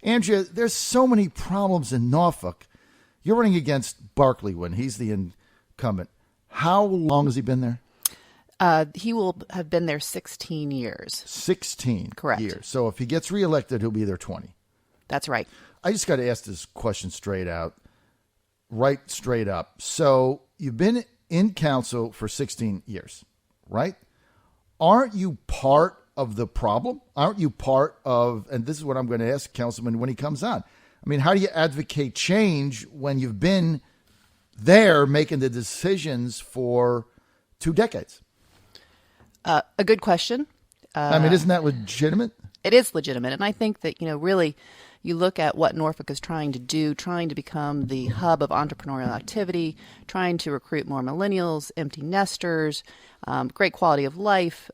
Andria, there's so many problems in Norfolk. You're running against Barkley when he's the incumbent. How long has he been there? He will have been there 16 years. 16 Correct. years. So if he gets reelected, he'll be there 20. That's right. I just got to ask this question straight out, right straight up. So you've been in council for 16 years, right? Aren't you part of the problem? Aren't you part of, and this is what I'm going to ask Councilman when he comes on. I mean, how do you advocate change when you've been there making the decisions for 2 decades? A good question. I mean, isn't that legitimate? It is legitimate. And I think that, really, you look at what Norfolk is trying to do, trying to become the hub of entrepreneurial activity, trying to recruit more millennials, empty nesters, great quality of life,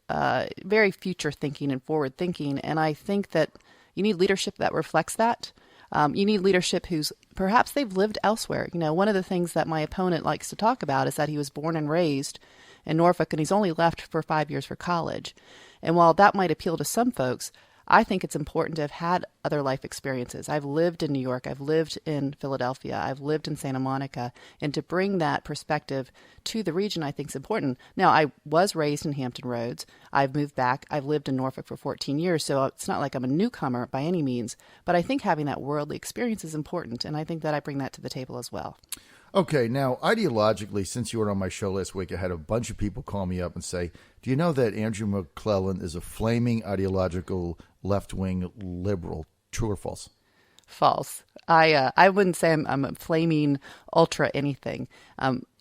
very future thinking and forward thinking. And I think that you need leadership that reflects that. You need leadership who's perhaps they've lived elsewhere. One of the things that my opponent likes to talk about is that he was born and raised in Norfolk and he's only left for 5 years for college. And while that might appeal to some folks, I think it's important to have had other life experiences. I've lived in New York. I've lived in Philadelphia. I've lived in Santa Monica. And to bring that perspective to the region, I think is important. Now, I was raised in Hampton Roads. I've moved back. I've lived in Norfolk for 14 years. So it's not like I'm a newcomer by any means. But I think having that worldly experience is important. And I think that I bring that to the table as well. Okay, now, ideologically, since you were on my show last week, I had a bunch of people call me up and say, do you know that Andrew McClellan is a flaming ideological left-wing liberal? True or false? False. I wouldn't say I'm a flaming ultra anything.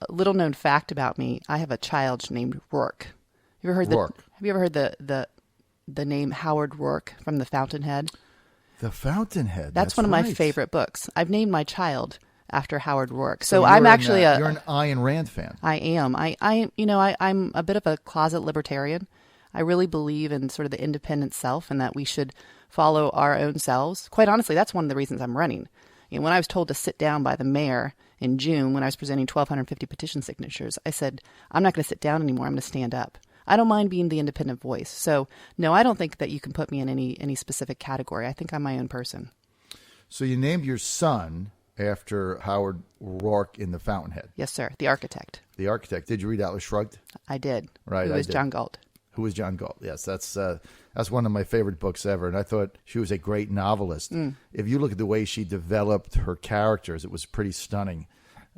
Little known fact about me, I have a child named Rourke. Have you ever heard the name Howard Rourke from The Fountainhead? The Fountainhead. That's one of right. my favorite books. I've named my child after Howard Rourke. So I'm actually you're an Ayn Rand fan. I am. I'm a bit of a closet libertarian. I really believe in sort of the independent self and that we should follow our own selves. Quite honestly, that's one of the reasons I'm running. When I was told to sit down by the mayor in June when I was presenting 1,250 petition signatures, I said, I'm not going to sit down anymore. I'm going to stand up. I don't mind being the independent voice. So, no, I don't think that you can put me in any specific category. I think I'm my own person. So you named your son after Howard Rourke in The Fountainhead. Yes, sir. The architect. The architect. Did you read Atlas Shrugged? I did. Right. Who was John Galt. Who was John Galt? Yes, that's one of my favorite books ever, and I thought she was a great novelist. If you look at the way she developed her characters, it was pretty stunning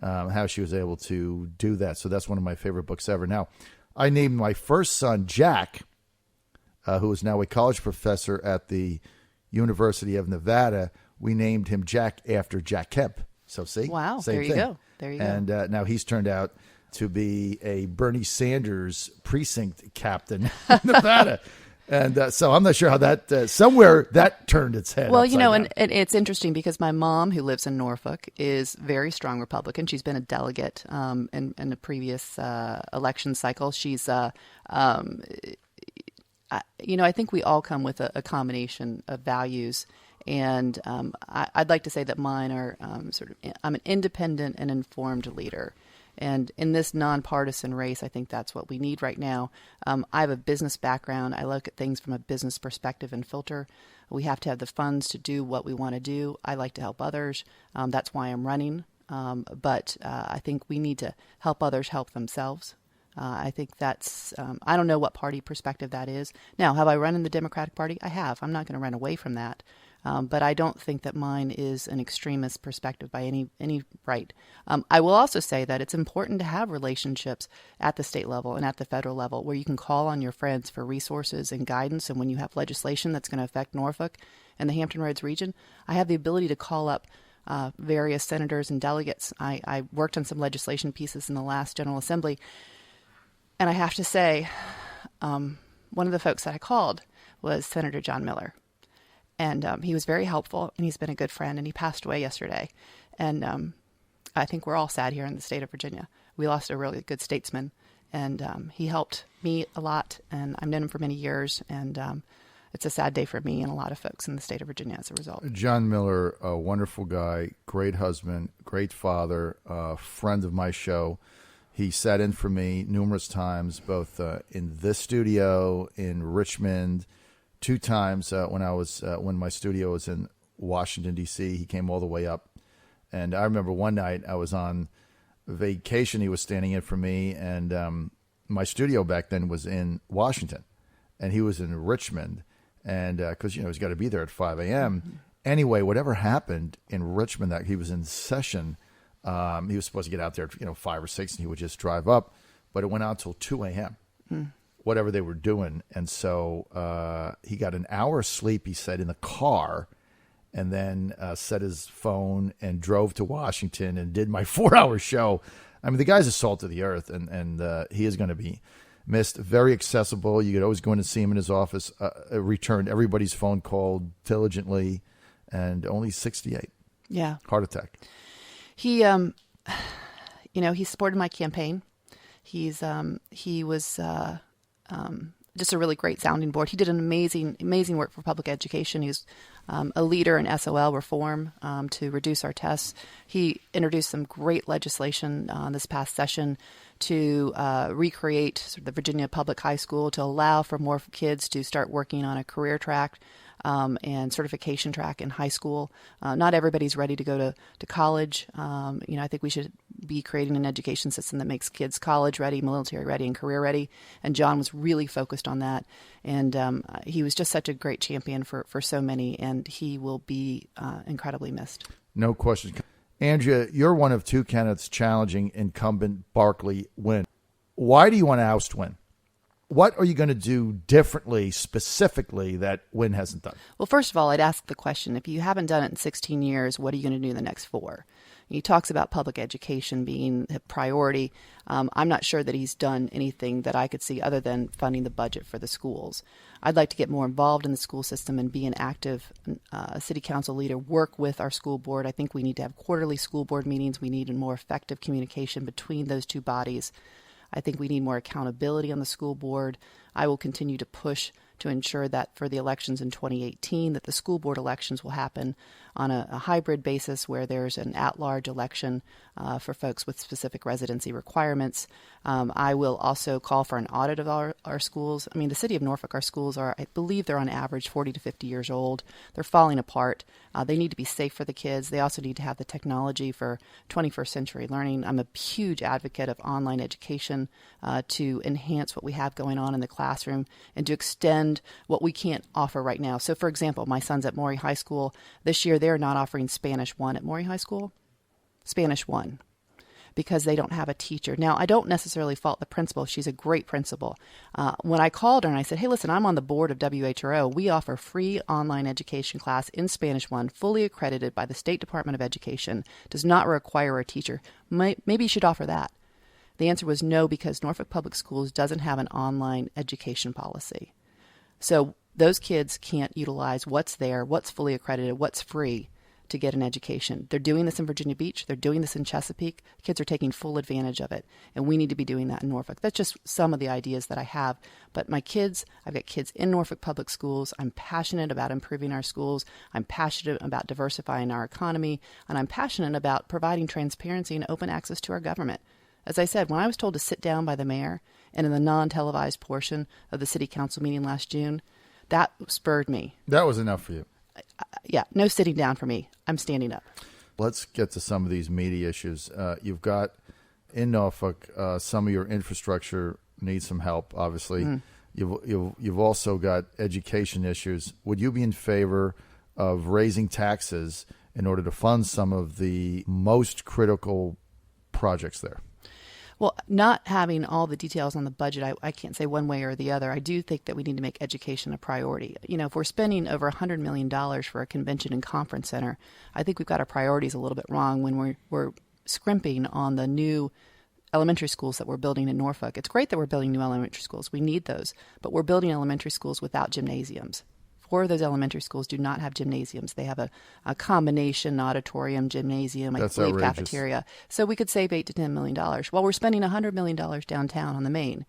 how she was able to do that. So that's one of my favorite books ever. Now, I named my first son Jack, who is now a college professor at the University of Nevada. We named him Jack after Jack Kemp. So see? Wow, same there you thing. go. There you go. And now he's turned out to be a Bernie Sanders precinct captain in Nevada. And so I'm not sure how that, somewhere that turned its head. Well, and it's interesting because my mom, who lives in Norfolk, is very strong Republican. She's been a delegate in the previous election cycle. She's, I think we all come with a combination of values. And I'd like to say that mine are I'm an independent and informed leader. And in this nonpartisan race, I think that's what we need right now. I have a business background. I look at things from a business perspective and filter. We have to have the funds to do what we want to do. I like to help others. That's why I'm running. But I think we need to help others help themselves. I think that's, I don't know what party perspective that is. Now, have I run in the Democratic Party? I have. I'm not going to run away from that. But I don't think that mine is an extremist perspective by any right. I will also say that it's important to have relationships at the state level and at the federal level where you can call on your friends for resources and guidance. And when you have legislation that's going to affect Norfolk and the Hampton Roads region, I have the ability to call up various senators and delegates. I worked on some legislation pieces in the last General Assembly. And I have to say, one of the folks that I called was Senator John Miller. And he was very helpful, and he's been a good friend, and he passed away yesterday. And I think we're all sad here in the state of Virginia. We lost a really good statesman, and he helped me a lot, and I've known him for many years, and it's a sad day for me and a lot of folks in the state of Virginia as a result. John Miller, a wonderful guy, great husband, great father, friend of my show. He sat in for me numerous times, both in this studio, in Richmond, 2 times when my studio was in Washington, D.C. He came all the way up. And I remember one night I was on vacation. He was standing in for me, and my studio back then was in Washington, and he was in Richmond. And because, he's got to be there at 5 a.m. Mm-hmm. Anyway, whatever happened in Richmond, that he was in session, he was supposed to get out there at 5 or 6, and he would just drive up. But it went out till 2 a.m., whatever they were doing. And so he got an hour's sleep, he said, in the car, and then set his phone and drove to Washington and did my 4-hour show. I mean, the guy's a salt of the earth, and he is going to be missed. Very accessible. You could always go in and see him in his office. Returned everybody's phone call diligently, and only 68. Yeah. Heart attack. He, he supported my campaign. He was just a really great sounding board. He did an amazing work for public education. He was a leader in SOL reform to reduce our tests. He introduced some great legislation this past session to recreate sort of the Virginia Public High School to allow for more kids to start working on a career track and certification track in high school. Not everybody's ready to go to college. I think we should be creating an education system that makes kids college ready, military ready, and career ready. And John was really focused on that. And he was just such a great champion for so many, and he will be incredibly missed. No question. Andria, you're one of two candidates challenging incumbent Barkley Wynn. Why do you want to oust Wynn? What are you going to do differently, specifically, that Wynn hasn't done? Well, first of all, I'd ask the question, if you haven't done it in 16 years, what are you going to do in the next 4? He talks about public education being a priority. I'm not sure that he's done anything that I could see other than funding the budget for the schools. I'd like to get more involved in the school system and be an active city council leader, work with our school board. I think we need to have quarterly school board meetings. We need a more effective communication between those two bodies. I think we need more accountability on the school board. I will continue to push to ensure that for the elections in 2018, that the school board elections will happen on a hybrid basis where there's an at-large election for folks with specific residency requirements. I will also call for an audit of our schools. I mean, the city of Norfolk, our schools are, I believe they're on average 40 to 50 years old. They're falling apart. They need to be safe for the kids. They also need to have the technology for 21st century learning. I'm a huge advocate of online education to enhance what we have going on in the classroom and to extend what we can't offer right now. So, for example, my son's at Maury High School. This year, they're not offering Spanish 1 at Maury High School. Spanish 1. Because they don't have a teacher. Now, I don't necessarily fault the principal. She's a great principal. When I called her and I said, hey, listen, I'm on the board of WHRO. We offer free online education class in Spanish 1, fully accredited by the State Department of Education, does not require a teacher. Maybe you should offer that. The answer was no, because Norfolk Public Schools doesn't have an online education policy. So those kids can't utilize what's there, what's fully accredited, what's free to get an education. They're doing this in Virginia Beach. They're doing this in Chesapeake. Kids are taking full advantage of it, and we need to be doing that in Norfolk. That's just some of the ideas that I have. But my kids, I've got kids in Norfolk Public Schools. I'm passionate about improving our schools. I'm passionate about diversifying our economy, and I'm passionate about providing transparency and open access to our government. As I said, when I was told to sit down by the mayor and in the non-televised portion of the city council meeting last June, that spurred me. That was enough for you. Yeah, no sitting down for me. I'm standing up. Let's get to some of these meaty issues. You've got in Norfolk, some of your infrastructure needs some help, obviously. You've also got education issues. Would you be in favor of raising taxes in order to fund some of the most critical projects there? Well, not having all the details on the budget, I can't say one way or the other. I do think that we need to make education a priority. If we're spending over $100 million for a convention and conference center, I think we've got our priorities a little bit wrong when we're scrimping on the new elementary schools that we're building in Norfolk. It's great that we're building new elementary schools. We need those. But we're building elementary schools without gymnasiums. 4 of those elementary schools do not have gymnasiums. They have a combination auditorium, gymnasium, I believe cafeteria. So we could save $8 to $10 million while we're spending $100 million downtown on the Main.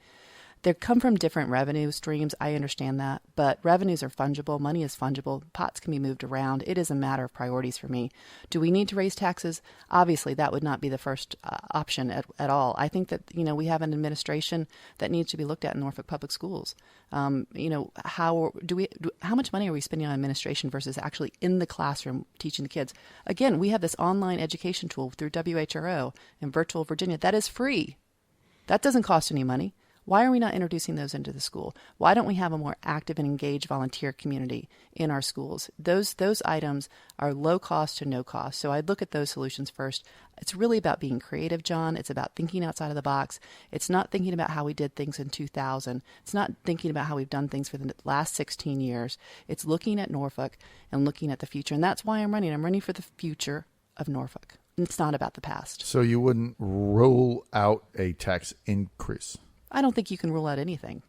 They come from different revenue streams. I understand that. But revenues are fungible. Money is fungible. Pots can be moved around. It is a matter of priorities for me. Do we need to raise taxes? Obviously, that would not be the first option at all. I think that, we have an administration that needs to be looked at in Norfolk Public Schools. How much money are we spending on administration versus actually in the classroom teaching the kids? Again, we have this online education tool through WHRO and Virtual Virginia that is free. That doesn't cost any money. Why are we not introducing those into the school? Why don't we have a more active and engaged volunteer community in our schools? Those items are low cost to no cost. So I'd look at those solutions first. It's really about being creative, John. It's about thinking outside of the box. It's not thinking about how we did things in 2000. It's not thinking about how we've done things for the last 16 years. It's looking at Norfolk and looking at the future. And that's why I'm running. I'm running for the future of Norfolk. It's not about the past. So you wouldn't rule out a tax increase? I don't think you can rule out anything.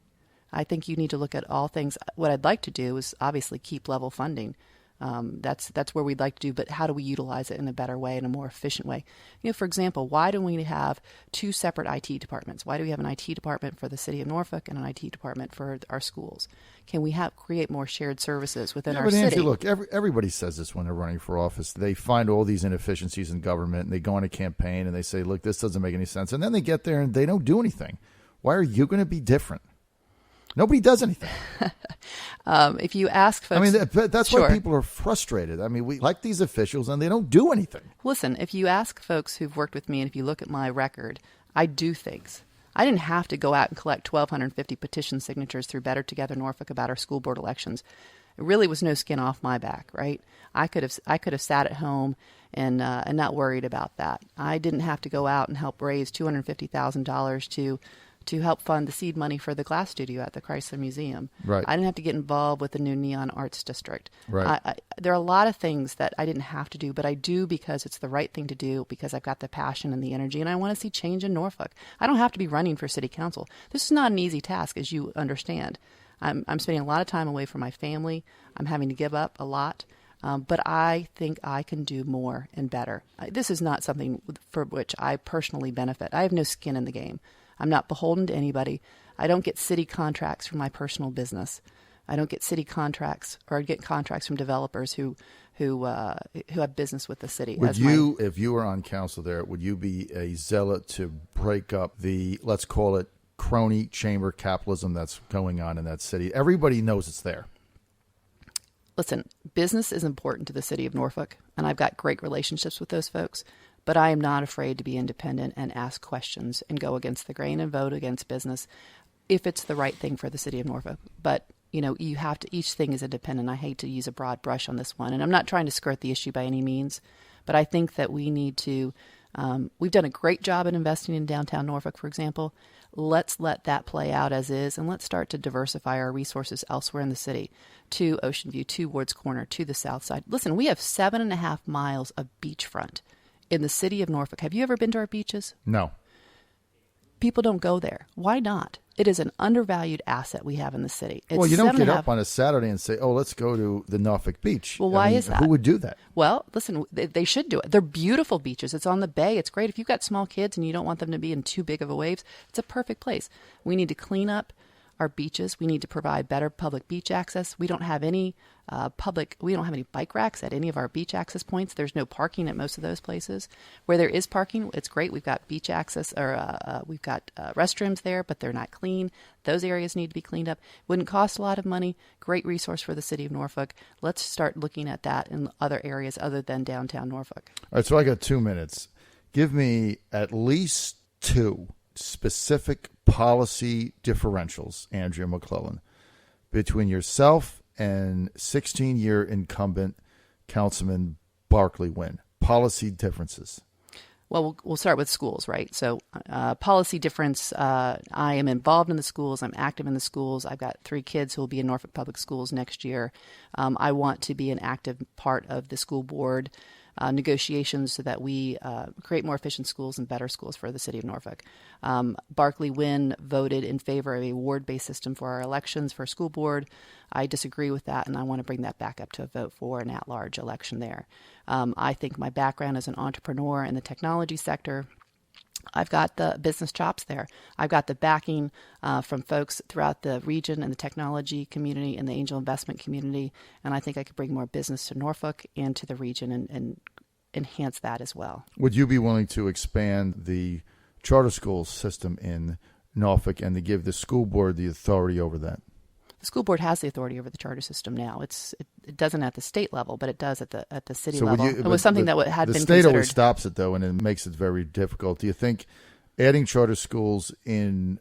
I think you need to look at all things. What I'd like to do is obviously keep level funding. That's where we'd like to do, but how do we utilize it in a better way, in a more efficient way? For example, why do we have two separate IT departments? Why do we have an IT department for the city of Norfolk and an IT department for our schools? Can we create more shared services within our city? Andrew, look, everybody says this when they're running for office. They find all these inefficiencies in government, and they go on a campaign, and they say, look, this doesn't make any sense. And then they get there, and they don't do anything. Why are you going to be different? Nobody does anything. If you ask folks... that's sure. why people are frustrated. We like these officials, and they don't do anything. Listen, if you ask folks who've worked with me, and if you look at my record, I do things. I didn't have to go out and collect 1,250 petition signatures through Better Together Norfolk about our school board elections. It really was no skin off my back, right? I could have sat at home and not worried about that. I didn't have to go out and help raise $250,000 to help fund the seed money for the glass studio at the Chrysler Museum. Right. I didn't have to get involved with the new Neon Arts District. Right. There are a lot of things that I didn't have to do, but I do because it's the right thing to do, because I've got the passion and the energy, and I want to see change in Norfolk. I don't have to be running for city council. This is not an easy task, as you understand. I'm spending a lot of time away from my family. I'm having to give up a lot. But I think I can do more and better. This is not something for which I personally benefit. I have no skin in the game. I'm not beholden to anybody. I don't get city contracts from my personal business. I don't get city contracts, or I get contracts from developers who have business with the city. If you were on council there, would you be a zealot to break up the, let's call it, crony chamber capitalism that's going on in that city? Everybody knows it's there. Listen, business is important to the city of Norfolk, and I've got great relationships with those folks. But I am not afraid to be independent and ask questions and go against the grain and vote against business if it's the right thing for the city of Norfolk. But, you have to, each thing is independent. I hate to use a broad brush on this one. And I'm not trying to skirt the issue by any means, but I think that we need to, we've done a great job in investing in downtown Norfolk, for example. Let's let that play out as is, and let's start to diversify our resources elsewhere in the city, to Ocean View, to Ward's Corner, to the south side. Listen, we have 7.5 miles of beachfront in the city of Norfolk. Have you ever been to our beaches? No. People don't go there. Why not? It is an undervalued asset we have in the city. Well, you don't get up on a Saturday and say, oh, let's go to the Norfolk beach. Well, why is that? Who would do that? Well, listen, they should do it. They're beautiful beaches. It's on the bay. It's great. If you've got small kids and you don't want them to be in too big of a waves, it's a perfect place. We need to clean up our beaches. We need to provide better public beach access. We don't have any we don't have any bike racks at any of our beach access points. There's no parking at most of those places. Where there is parking, it's great. We've got beach access, or we've got restrooms there, but they're not clean. Those areas need to be cleaned up. Wouldn't cost a lot of money. Great resource for the city of Norfolk. Let's start looking at that in other areas other than downtown Norfolk. All right, so I got 2 minutes. Give me at least 2 specific policy differentials, Andria McClellan, between yourself and 16-year incumbent Councilman Barkley Wynn. Policy differences. Well, we'll start with schools, right? So policy difference, I am involved in the schools. I'm active in the schools. I've got 3 kids who will be in Norfolk Public Schools next year. I want to be an active part of the school board negotiations so that we create more efficient schools and better schools for the city of Norfolk. Barkley Wynn voted in favor of a ward-based system for our elections for school board. I disagree with that, and I want to bring that back up to a vote for an at-large election there. I think my background as an entrepreneur in the technology sector I've got the business chops there. I've got the backing from folks throughout the region and the technology community and the angel investment community. And I think I could bring more business to Norfolk and to the region and enhance that as well. Would you be willing to expand the charter school system in Norfolk and to give the school board the authority over that? The school board has the authority over the charter system now. It doesn't at the state level, but it does at the city level. It was something that had been considered. The state always stops it, though, and it makes it very difficult. Do you think adding charter schools in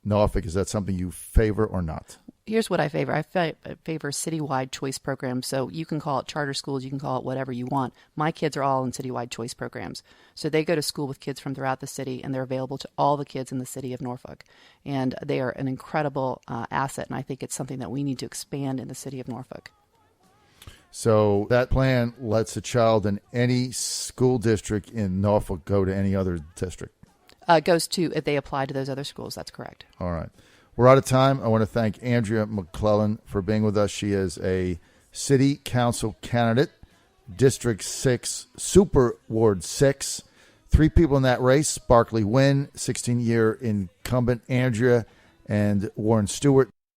Norfolk, is that something you favor or not? Here's what I favor. I favor citywide choice programs. So you can call it charter schools, you can call it whatever you want. My kids are all in citywide choice programs. So they go to school with kids from throughout the city, and they're available to all the kids in the city of Norfolk. And they are an incredible asset, and I think it's something that we need to expand in the city of Norfolk. So that plan lets a child in any school district in Norfolk go to any other district? Goes to, if they apply to those other schools, that's correct. All right. We're out of time. I want to thank Andria McClellan for being with us. She is a city council candidate, District 6, Super Ward 6. 3 people in that race: Barkley Wynn, 16-year incumbent Andria, and Warren Stewart.